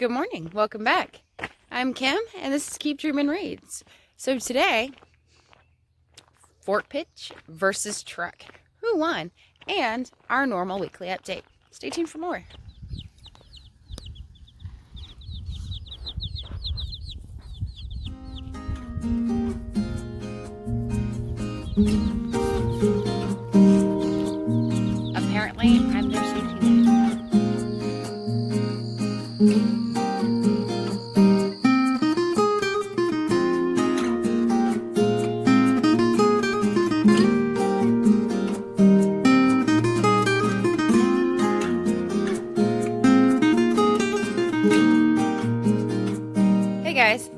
Good morning. Welcome back. I'm Kim, and this is Keep Dreamin' Reads. So today, fork pitch versus truck. Who won? And our normal weekly update. Stay tuned for more. Apparently, I'm their safety net. Hey guys,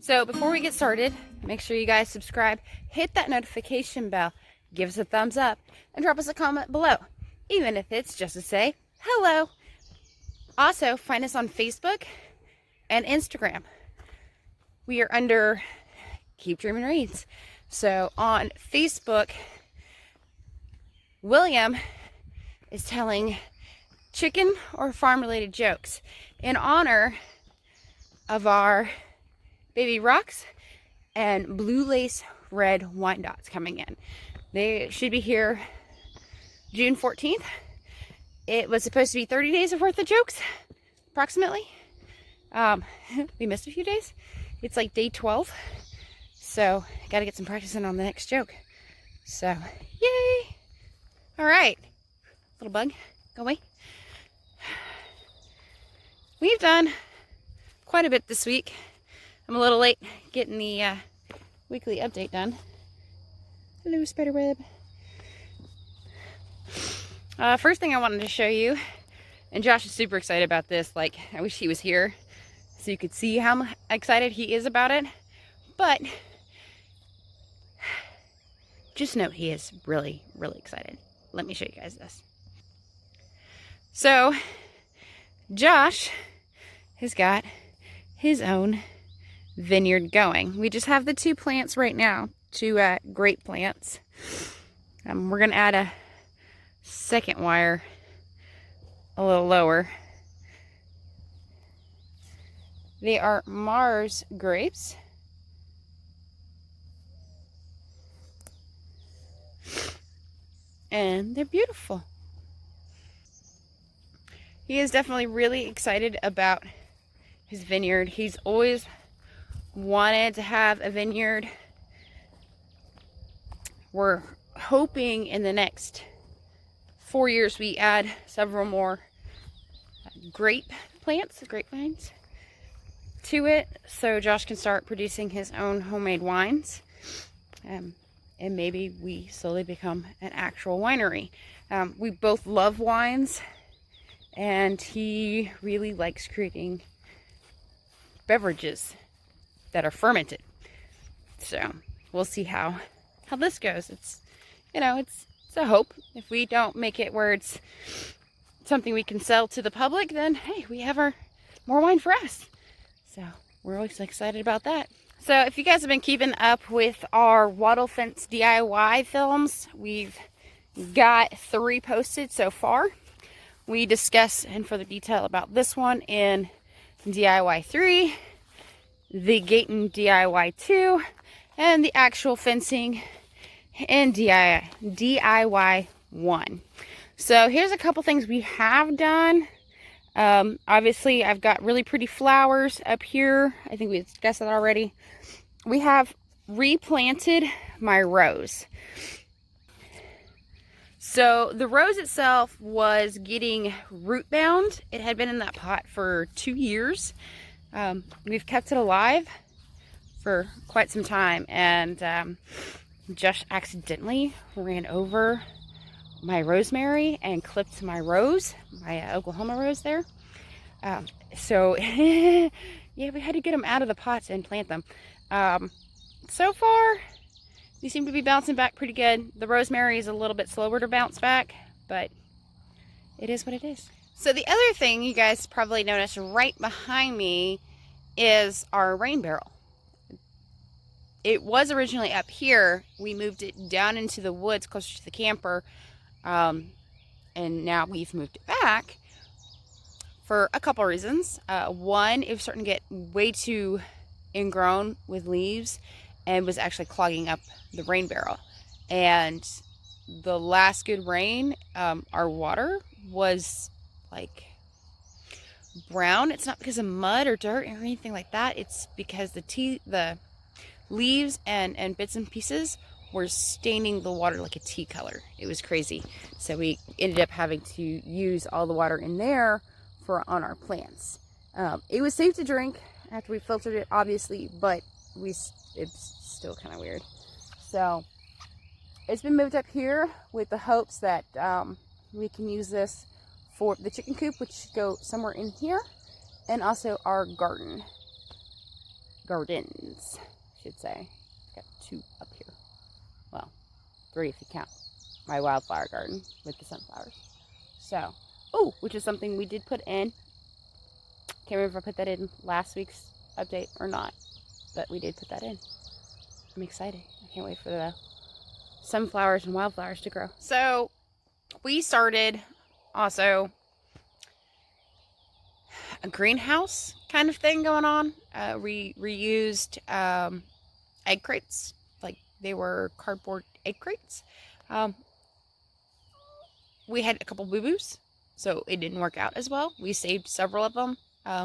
so before we get started, make sure you guys subscribe, hit that notification bell, give us a thumbs up, and drop us a comment below, even if it's just to say hello. Also, find us on Facebook and Instagram. We are under Keep Dreamin' Reads. So on Facebook, William is telling chicken or farm-related jokes in honor of our baby rocks and blue lace red Wyandottes coming in. They should be here June 14th. It was supposed to be 30 days worth of jokes, approximately. We missed a few days. It's like day 12. So, got to get some practice in on the next joke. So, yay! All right. Little bug, go away. We've done quite a bit this week. I'm a little late getting the weekly update done. Hello, spiderweb. First thing I wanted to show you, and Josh is super excited about this. Like, I wish he was here so you could see how excited he is about it. But just note he is really, really excited. Let me show you guys this. So, Josh has got his own vineyard going. We just have the two plants right now, two grape plants. We're going to add a second wire a little lower. They are Mars grapes. And they're beautiful. He is definitely really excited about his vineyard. He's always wanted to have a vineyard. We're hoping in the next 4 years we add several more grape plants, grapevines, to it, so Josh can start producing his own homemade wines. And maybe we slowly become an actual winery. We both love wines, and he really likes creating beverages that are fermented. So we'll see how this goes. It's a hope. If we don't make it where it's something we can sell to the public, then hey, we have our more wine for us. So we're always excited about that. So if you guys have been keeping up with our wattle fence DIY films, we've got 3 posted so far. We discuss in further detail about this one in DIY 3, the gating DIY 2, and the actual fencing in DIY 1. So here's a couple things we have done. Obviously, I've got really pretty flowers up here. I think we discussed that already. We have replanted my rose. So the rose itself was getting root bound. It had been in that pot for 2 years. We've kept it alive for quite some time, and Josh accidentally ran over my rosemary and clipped my rose, my Oklahoma rose there. So yeah, we had to get them out of the pots and plant them. So far, they seem to be bouncing back pretty good. The rosemary is a little bit slower to bounce back, but it is what it is. So the other thing you guys probably noticed right behind me is our rain barrel. It was originally up here. We moved it down into the woods closer to the camper, and now we've moved it back for a couple reasons. One, it was starting to get way too ingrown with leaves and was actually clogging up the rain barrel. And the last good rain, our water was like brown. It's not because of mud or dirt or anything like that. It's because the leaves and bits and pieces were staining the water like a tea color. It was crazy. So we ended up having to use all the water in there on our plants. It was safe to drink after we filtered it, obviously, but it's still kind of weird. So it's been moved up here with the hopes that we can use this for the chicken coop, which should go somewhere in here, and also our gardens, I should say. Got 2 up here. Well, 3 if you count my wildflower garden with the sunflowers. So, oh, which is something we did put in. Can't remember if I put that in last week's update or not, but we did put that in. I'm excited. I can't wait for the sunflowers and wildflowers to grow. So we started also a greenhouse kind of thing going on. We reused egg crates, like they were cardboard egg crates. We had a couple boo-boos, so it didn't work out as well. We saved several of them.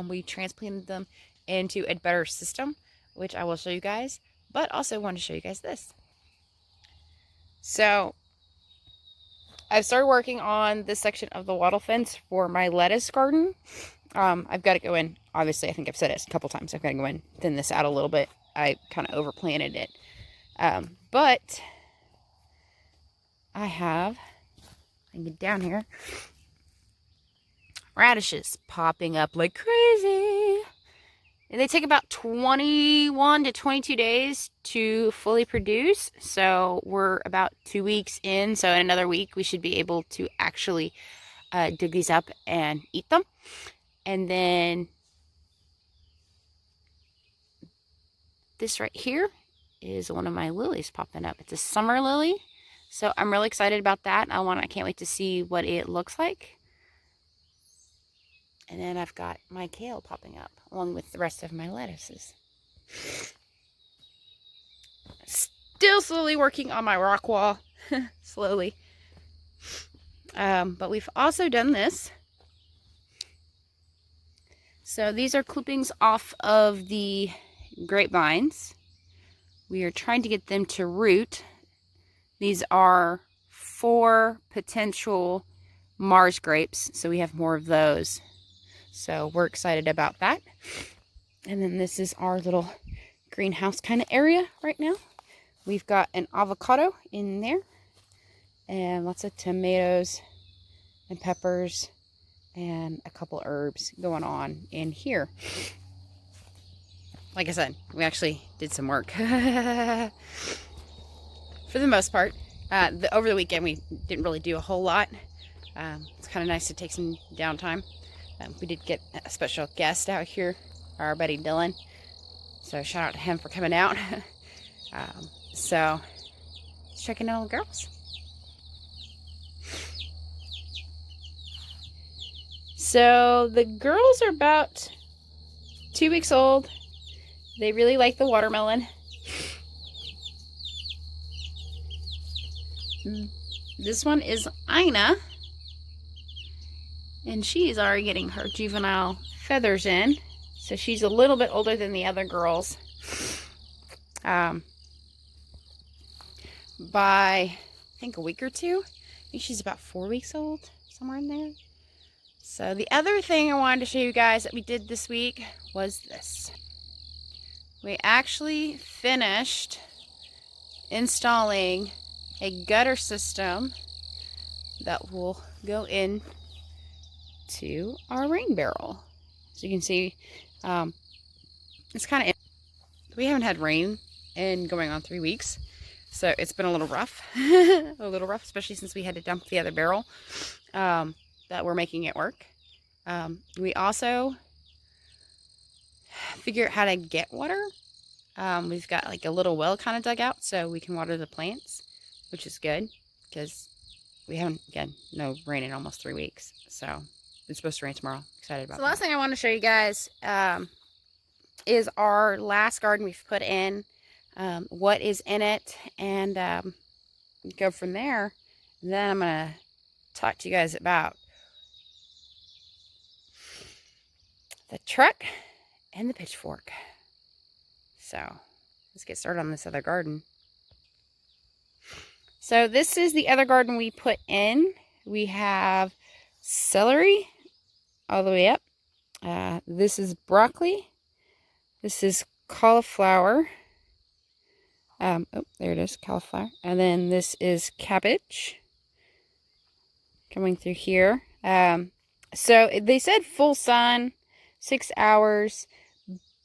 We transplanted them into a better system, which I will show you guys, but also want to show you guys this. So I've started working on this section of the wattle fence for my lettuce garden. I've got to go in, obviously, I think I've said it a couple times, I've got to go in, thin this out a little bit. I kind of overplanted it. But I can get down here, radishes popping up like crazy. And they take about 21 to 22 days to fully produce. So we're about 2 weeks in. So in another week, we should be able to actually dig these up and eat them. And then this right here is one of my lilies popping up. It's a summer lily. So I'm really excited about that. I can't wait to see what it looks like. And then I've got my kale popping up along with the rest of my lettuces. Still slowly working on my rock wall. Slowly. But we've also done this. So these are clippings off of the grapevines. We are trying to get them to root. These are 4 potential Mars grapes, so we have more of those. So we're excited about that. And then this is our little greenhouse kind of area right now. We've got an avocado in there and lots of tomatoes and peppers and a couple herbs going on in here. Like I said, we actually did some work. For the most part. Over the weekend, we didn't really do a whole lot. It's kind of nice to take some downtime. We did get a special guest out here, our buddy Dylan. So shout out to him for coming out. So checking out the girls. So the girls are about 2 weeks old. They really like the watermelon. This one is Ina. And she's already getting her juvenile feathers in. So she's a little bit older than the other girls. By, I think, a week or two. I think she's about 4 weeks old. Somewhere in there. So the other thing I wanted to show you guys that we did this week was this. We actually finished installing a gutter system that will go in to our rain barrel. So you can see it's kind of, we haven't had rain in going on 3 weeks, so it's been a little rough. Especially since we had to dump the other barrel. That we're making it work. We also figure out how to get water. We've got like a little well kind of dug out so we can water the plants, which is good because we haven't, again, no rain in almost 3 weeks. So it's supposed to rain tomorrow. Excited about that. So the last thing I want to show you guys is our last garden we've put in, what is in it, and go from there. And then I'm going to talk to you guys about the truck and the pitchfork. So let's get started on this other garden. So this is the other garden we put in. We have celery all the way up. This is broccoli. This is cauliflower. Oh, there it is, cauliflower. And then this is cabbage coming through here. So they said full sun, 6 hours,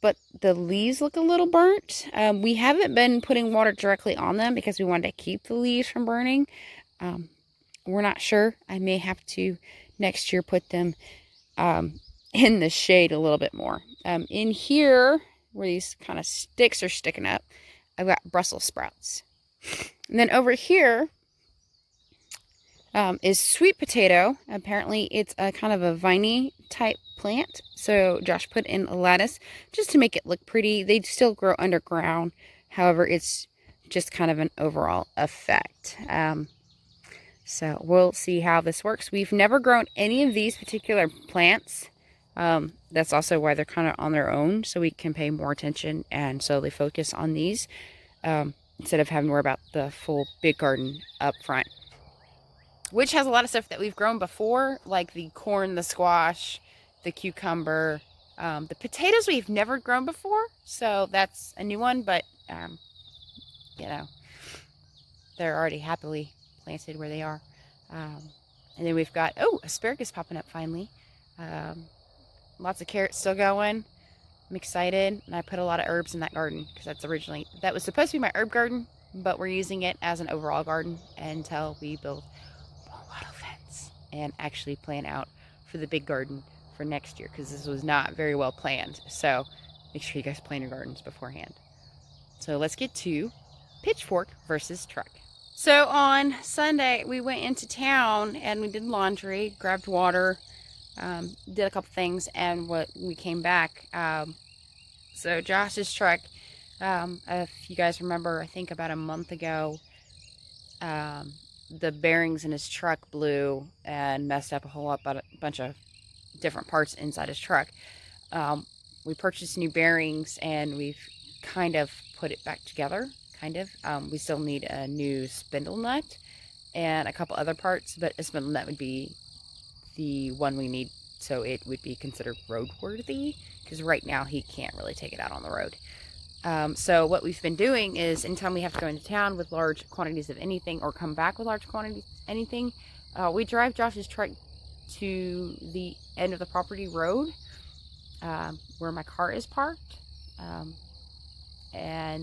but the leaves look a little burnt. We haven't been putting water directly on them because we wanted to keep the leaves from burning. We're not sure. I may have to next year put them in the shade a little bit more. In here, where these kind of sticks are sticking up, I've got Brussels sprouts. And then over here is sweet potato. Apparently it's a kind of a viney type plant. So Josh put in a lettuce just to make it look pretty. They still grow underground. However, it's just kind of an overall effect. So we'll see how this works. We've never grown any of these particular plants. That's also why they're kind of on their own, so we can pay more attention and solely focus on these instead of having to worry about the full big garden up front, which has a lot of stuff that we've grown before, like the corn, the squash, the cucumber, the potatoes we've never grown before, so that's a new one, but you know, they're already happily planted where they are. And then we've got asparagus popping up finally. Lots of carrots still going. I'm excited, and I put a lot of herbs in that garden because that was supposed to be my herb garden, but we're using it as an overall garden until we build a wattle fence and actually plan out for the big garden for next year, because this was not very well planned. So make sure you guys plan your gardens beforehand. So let's get to pitchfork versus truck. So on Sunday we went into town and we did laundry, grabbed water, did a couple things, and we came back. So Josh's truck, if you guys remember, I think about a month ago, the bearings in his truck blew and messed up a bunch of different parts inside his truck. We purchased new bearings and we've kind of put it back together. We still need a new spindle nut and a couple other parts, but a spindle nut would be the one we need, so it would be considered roadworthy, because right now he can't really take it out on the road. So what we've been doing is, anytime we have to go into town with large quantities of anything or come back with large quantities of anything, we drive Josh's truck to the end of the property road where my car is parked, and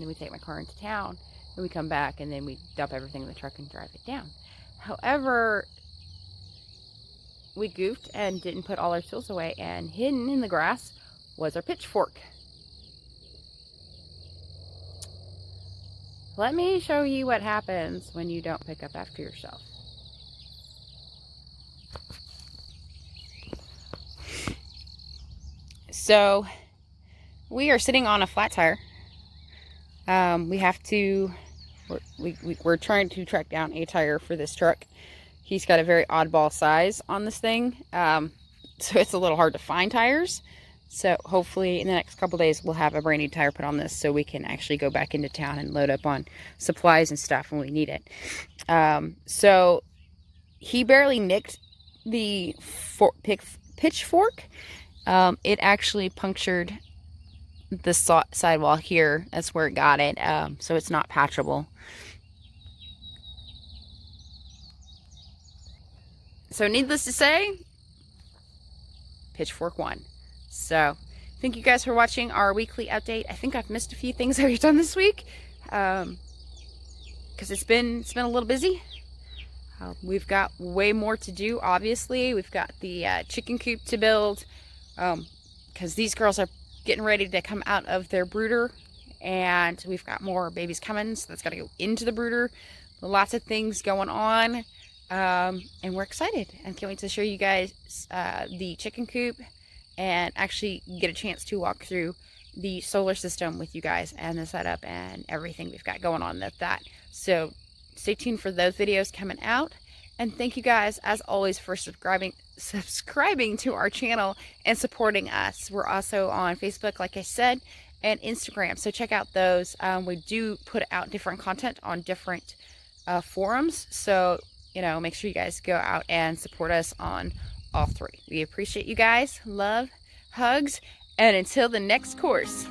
then we take my car into town, and we come back, and then we dump everything in the truck and drive it down. However, we goofed and didn't put all our tools away, and hidden in the grass was our pitchfork. Let me show you what happens when you don't pick up after yourself. So we are sitting on a flat tire. We're trying to track down a tire for this truck. He's got a very oddball size on this thing, so it's a little hard to find tires. So hopefully in the next couple days we'll have a brand new tire put on this, so we can actually go back into town and load up on supplies and stuff when we need it. So he barely nicked the pitchfork. It actually punctured the sidewall here. That's where it got it. So it's not patchable. So needless to say, pitchfork won. So thank you guys for watching our weekly update. I think I've missed a few things that we've done this week, because it's been a little busy. We've got way more to do. Obviously, we've got the chicken coop to build, because these girls are getting ready to come out of their brooder, and we've got more babies coming, so that's got to go into the brooder. Lots of things going on. And we're excited and can't wait to show you guys the chicken coop and actually get a chance to walk through the solar system with you guys and the setup and everything we've got going on with that. So stay tuned for those videos coming out. And thank you guys, as always, for subscribing to our channel and supporting us. We're also on Facebook, like I said, and Instagram. So check out those. We do put out different content on different forums. So, you know, make sure you guys go out and support us on all three. We appreciate you guys. Love, hugs, and until the next course.